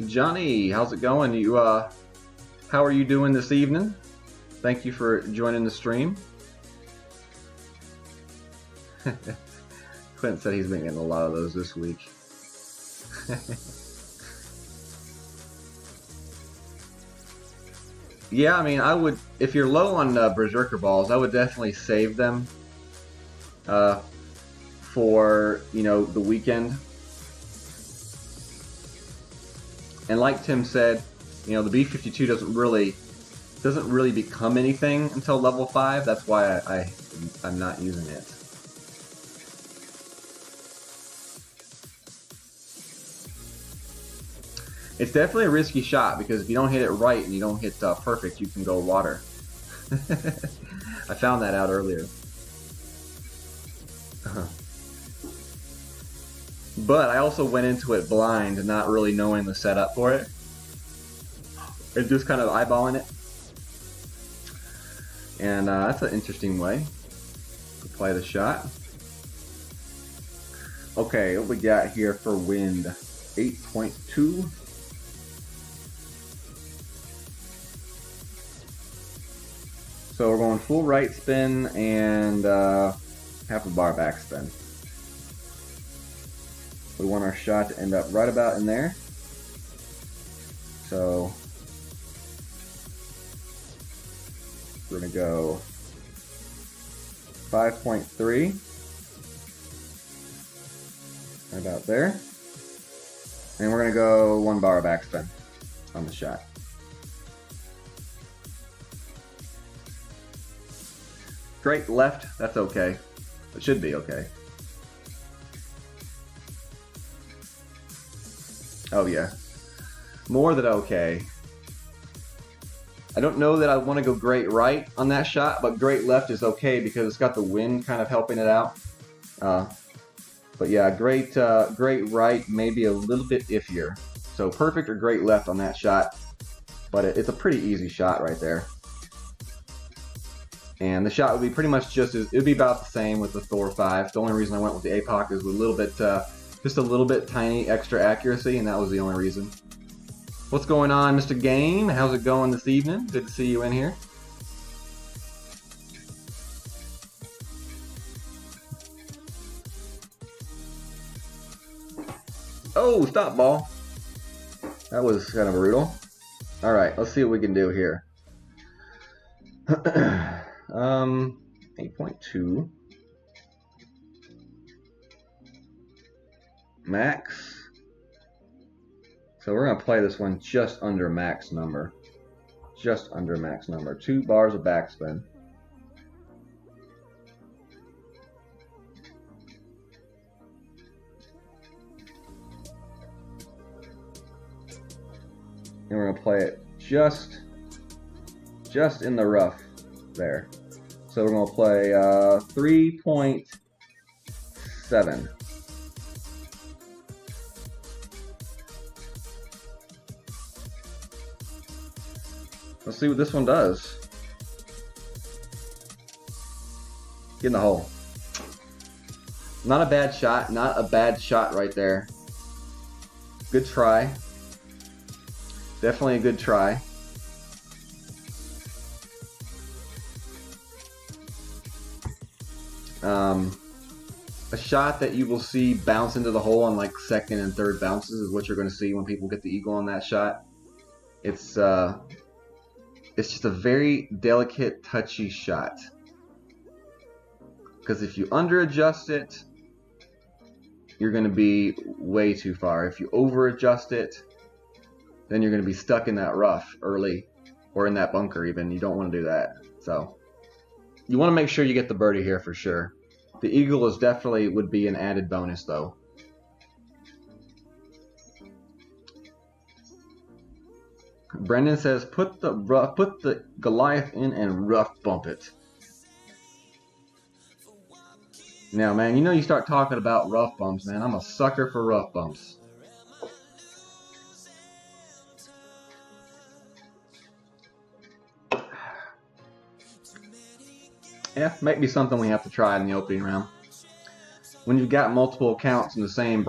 Speaker 1: Johnny, how's it going? You how are you doing this evening? Thank you for joining the stream. Clint said he's been getting a lot of those this week. Yeah, I mean, I would, if you're low on Berserker balls, I would definitely save them for, you know, the weekend. And like Tim said, you know, the B-52 doesn't really become anything until level 5. That's why I'm not using it. It's definitely a risky shot because if you don't hit it right and you don't hit perfect, you can go water. I found that out earlier. But I also went into it blind, not really knowing the setup for it. And just kind of eyeballing it. And that's an interesting way to play the shot. Okay, what we got here for wind? 8.2. So we're going full right spin and half a bar back spin. We want our shot to end up right about in there. So we're going to go 5.3. Right about there. And we're going to go 1 bar back spin on the shot. Straight left, that's okay. It should be okay. Oh yeah. More than okay. I don't know that I want to go great right on that shot, but great left is okay because it's got the wind kind of helping it out. But yeah, great right, maybe a little bit iffier. So perfect or great left on that shot, but it's a pretty easy shot right there. And the shot would be pretty much just as, it would be about the same with the Thor 5. The only reason I went with the APOC is with a little bit, just a little bit tiny extra accuracy, and that was the only reason. What's going on, Mr. Game? How's it going this evening? Good to see you in here. Oh, stop ball. That was kind of brutal. Alright, let's see what we can do here. 8.2 max. So we're going to play this one just under max number. Just under max number. 2 bars of backspin. And we're going to play it just in the rough there. So we're going to play 3.7. Let's see what this one does. Get in the hole. Not a bad shot. Not a bad shot right there. Good try. Definitely a good try. A shot that you will see bounce into the hole on like second and third bounces is what you're going to see when people get the eagle on that shot. It's just a very delicate, touchy shot. Because if you under adjust it, you're going to be way too far. If you over adjust it, then you're going to be stuck in that rough early, or in that bunker even. You don't want to do that. So you want to make sure you get the birdie here for sure. The eagle is definitely would be an added bonus though. Brendan says put the Goliath in and rough bump it. Now man, you know you start talking about rough bumps, man. I'm a sucker for rough bumps. Yeah, might be something we have to try in the opening round. When you've got multiple accounts in the same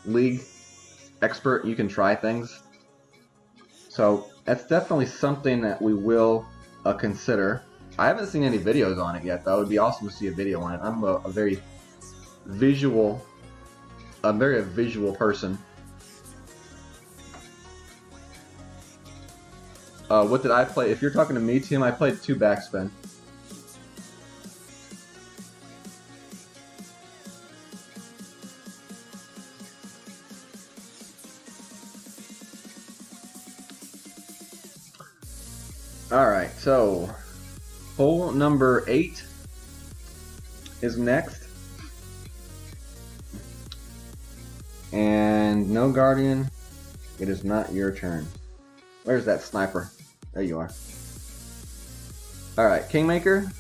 Speaker 1: league expert, you can try things. So that's definitely something that we will consider. I haven't seen any videos on it yet, though. It would be awesome to see a video on it. I'm a very visual person. What did I play? If you're talking to me, Tim, I played 2 backspin. Alright, so hole number 8 is next. And And no Guardian, it is not your turn. Where's that sniper? There you are. Alright, Kingmaker.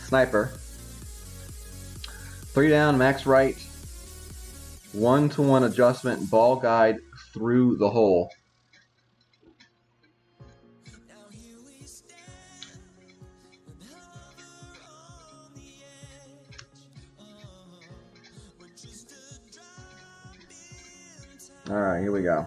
Speaker 1: Sniper. 3 down, max right. 1-to-1 adjustment, ball guide through the hole. Alright, here we go.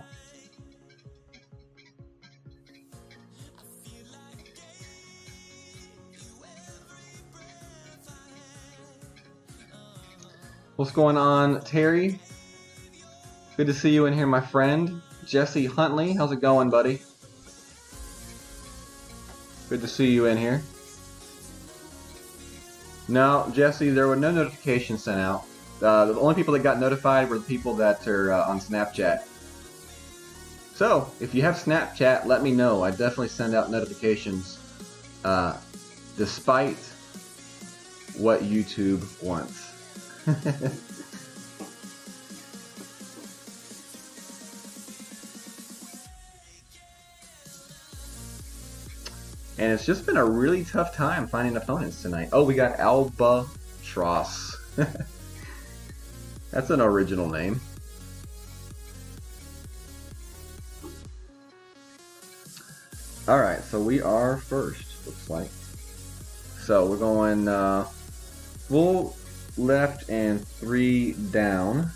Speaker 1: What's going on, Terry? Good to see you in here, my friend. Jesse Huntley, how's it going, buddy? Good to see you in here. No, Jesse, there were no notifications sent out. The only people that got notified were the people that are on Snapchat. So, if you have Snapchat, let me know. I definitely send out notifications despite what YouTube wants. And it's just been a really tough time finding opponents tonight. Oh, we got Albatross. That's an original name. Alright, so we are first, looks like. So we're going full left and 3 down.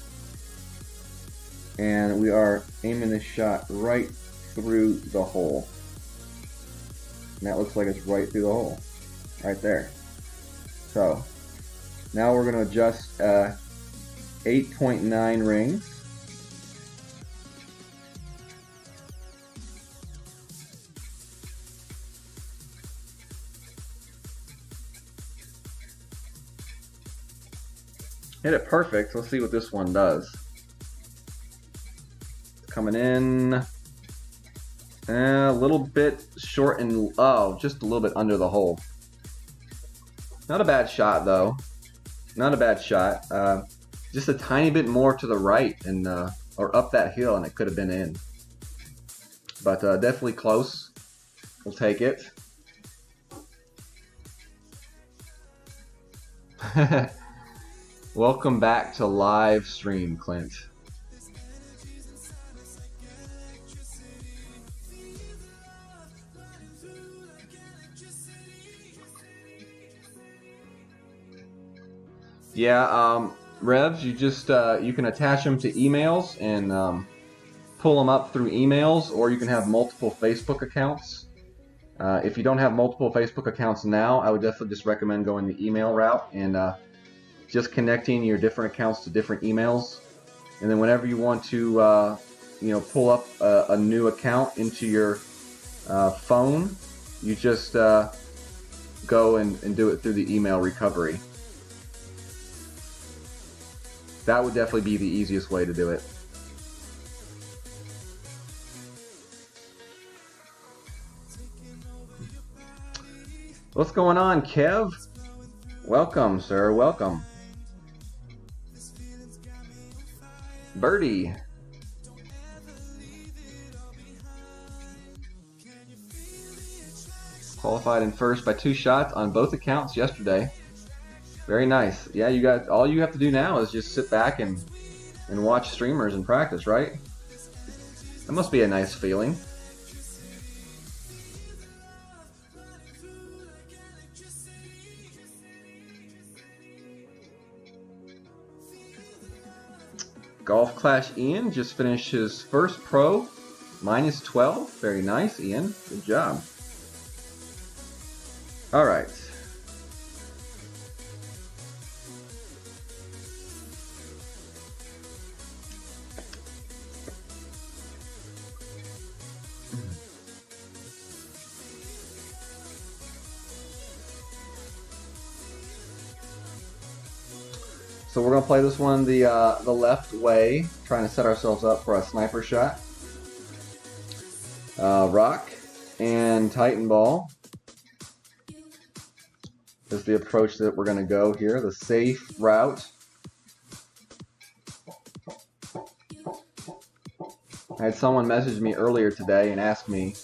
Speaker 1: And we are aiming this shot right through the hole. And that looks like it's right through the hole. Right there. So, now we're going to adjust 8.9 rings. Hit it perfect. Let's see what this one does. Coming in. A little bit short and, oh, just a little bit under the hole. Not a bad shot, though. Not a bad shot. Just a tiny bit more to the right and or up that hill, and it could have been in. But definitely close. We'll take it. Welcome back to live stream, Clint. Yeah, Revs, you just you can attach them to emails and pull them up through emails, or you can have multiple Facebook accounts. If you don't have multiple Facebook accounts now, I would definitely just recommend going the email route and just connecting your different accounts to different emails. And then whenever you want to, you know, pull up a new account into your phone, you just go and do it through the email recovery. That would definitely be the easiest way to do it. What's going on, Kev? Welcome, sir. Welcome. Birdie. Qualified in first by 2 shots on both accounts yesterday. Very nice. Yeah, you got, all you have to do now is just sit back and watch streamers and practice, right? That must be a nice feeling. Golf Clash Ian just finished his first pro, minus 12. Very nice, Ian. Good job. All right. So we're going to play this one the left way, trying to set ourselves up for a sniper shot. Rock and Titan Ball. As the approach that we're going to go here, the safe route. I had someone message me earlier today and ask me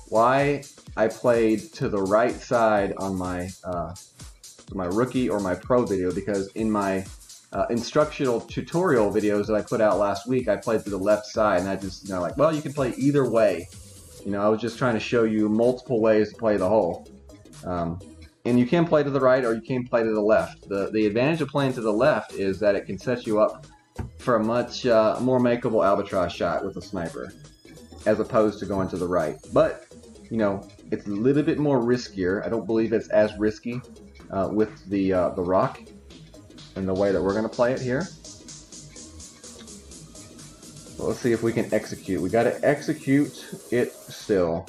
Speaker 1: why I played to the right side on my rookie or my pro video, because in my instructional tutorial videos that I put out last week, I played to the left side, and I just, like, well, you can play either way. I was just trying to show you multiple ways to play the hole. And you can play to the right or you can play to the left. The advantage of playing to the left is that it can set you up for a much more makeable albatross shot with a sniper, as opposed to going to the right. But, it's a little bit more riskier. I don't believe it's as risky with the rock and the way that we're going to play it here. So let's see if we can execute. We got to execute it still.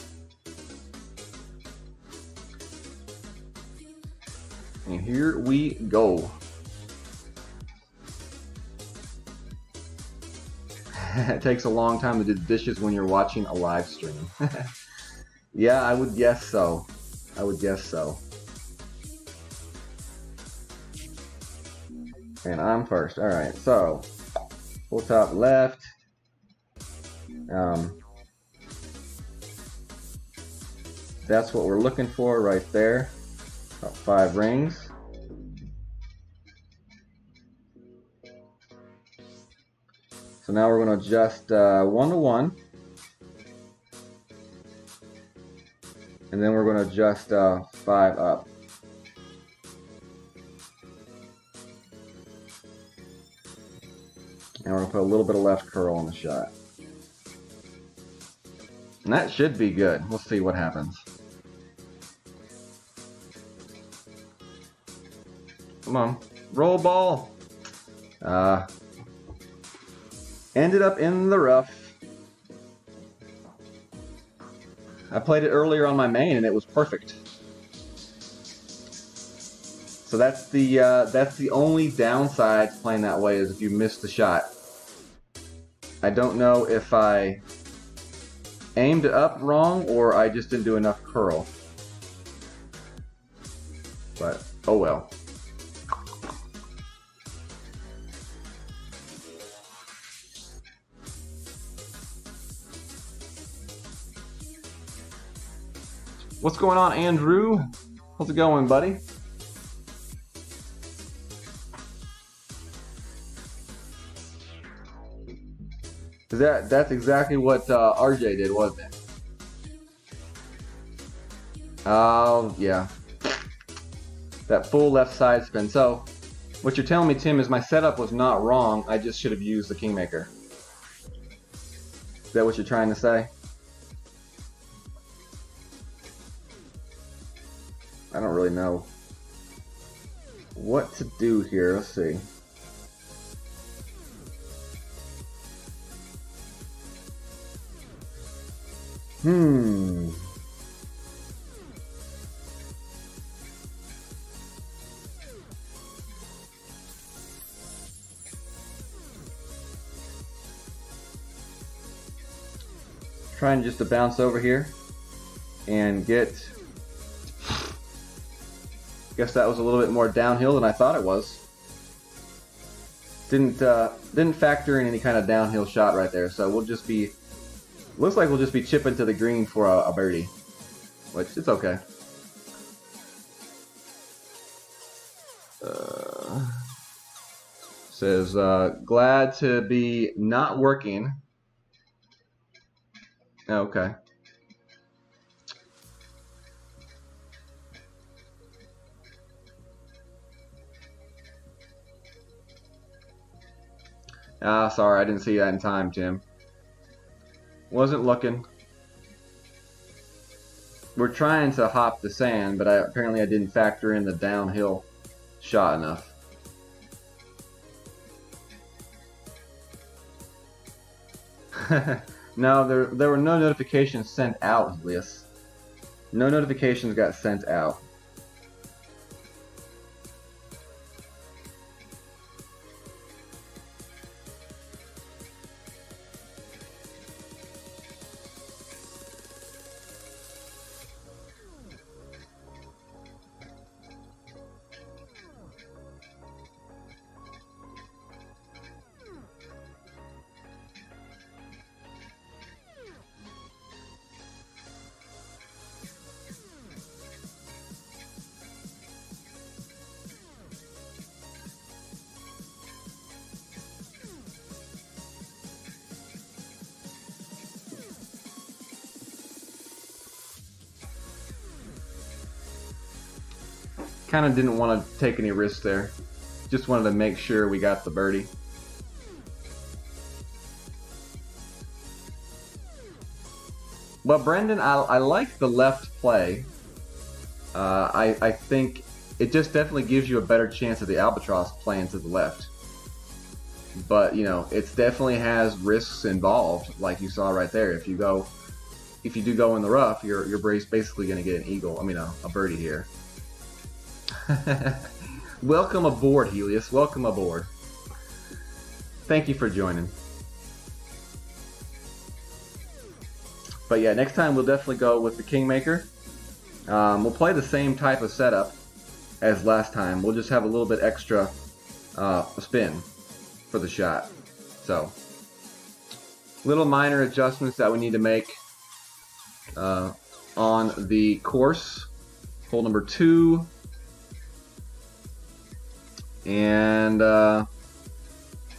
Speaker 1: And here we go. It takes a long time to do the dishes when you're watching a live stream. Yeah, I would guess so. I would guess so. And I'm first. Alright, so full top left. That's what we're looking for right there. About 5 rings. So now we're going to adjust 1 to 1. And then we're going to adjust 5 up. And we're going to put a little bit of left curl on the shot. And that should be good. We'll see what happens. Come on. Roll ball. Ended up in the rough. I played it earlier on my main and it was perfect. So that's the only downside to playing that way, is if you miss the shot. I don't know if I aimed it up wrong or I just didn't do enough curl. But oh well. What's going on, Andrew? How's it going, buddy? That's exactly what RJ did, wasn't it? Oh, yeah. That full left side spin. So, what you're telling me, Tim, is my setup was not wrong. I just should have used the Kingmaker. Is that what you're trying to say? I don't really know what to do here. Let's see. Trying just to bounce over here and get. Guess that was a little bit more downhill than I thought it was. Didn't factor in any kind of downhill shot right there, so we'll just be. Looks like we'll just be chipping to the green for a birdie, which it's okay. Says glad to be not working. Okay. Ah, sorry, I didn't see that in time, Tim. Wasn't looking. We're trying to hop the sand, but apparently I didn't factor in the downhill shot enough. No, there were no notifications sent out, Liz. No notifications got sent out. kind of didn't want to take any risks there. Just wanted to make sure we got the birdie. Well, Brendan, I like the left play. I think it just definitely gives you a better chance of the albatross playing to the left. But, you know, it definitely has risks involved, like you saw right there. If you do go in the rough, you're basically going to get an eagle. I mean, a birdie here. Welcome aboard, Helios. Welcome aboard. Thank you for joining. But yeah, next time we'll definitely go with the Kingmaker. We'll play the same type of setup as last time. We'll just have a little bit extra spin for the shot. So, little minor adjustments that we need to make on the course. Hole number 2. And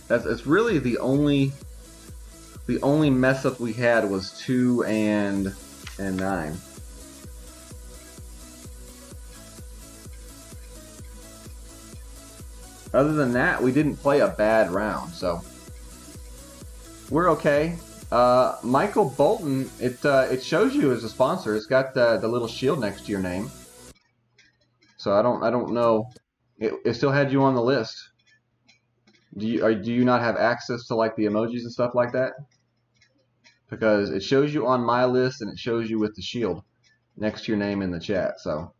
Speaker 1: that's really the only mess up we had was 2 and 9. Other than that, we didn't play a bad round, so we're okay. Michael Bolton, it shows you as a sponsor. It's got the little shield next to your name. So I don't know. It still had you on the list. Do you not have access to like the emojis and stuff like that? Because it shows you on my list and it shows you with the shield next to your name in the chat. So.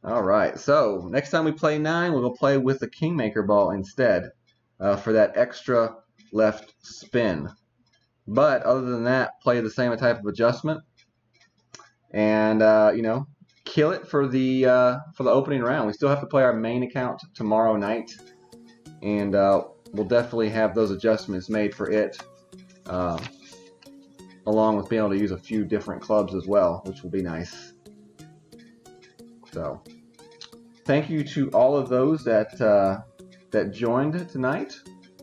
Speaker 1: All right. So next time we play 9, we'll play with the Kingmaker ball instead for that extra left spin. But other than that, play the same type of adjustment. And you know, kill it for the opening round. We still have to play our main account tomorrow night, and we'll definitely have those adjustments made for it, along with being able to use a few different clubs as well, which will be nice. So, thank you to all of those that joined tonight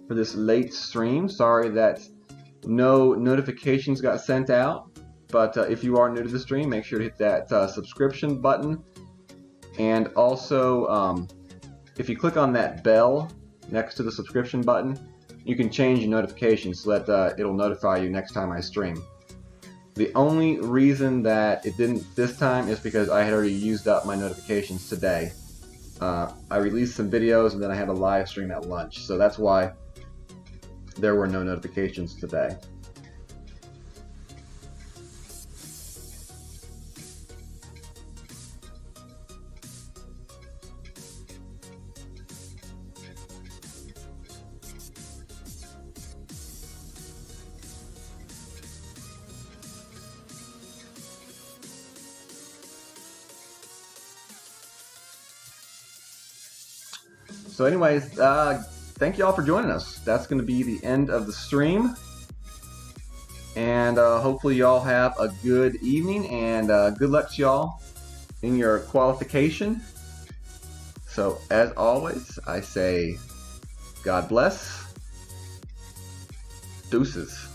Speaker 1: for this late stream. Sorry that no notifications got sent out. But if you are new to the stream, make sure to hit that subscription button. And also, if you click on that bell next to the subscription button, you can change your notifications so that it'll notify you next time I stream. The only reason that it didn't this time is because I had already used up my notifications today. I released some videos and then I had a live stream at lunch. So that's why there were no notifications today. So anyways, thank you all for joining us. That's going to be the end of the stream. And hopefully you all have a good evening, and good luck to y'all in your qualification. So as always, I say God bless. Deuces.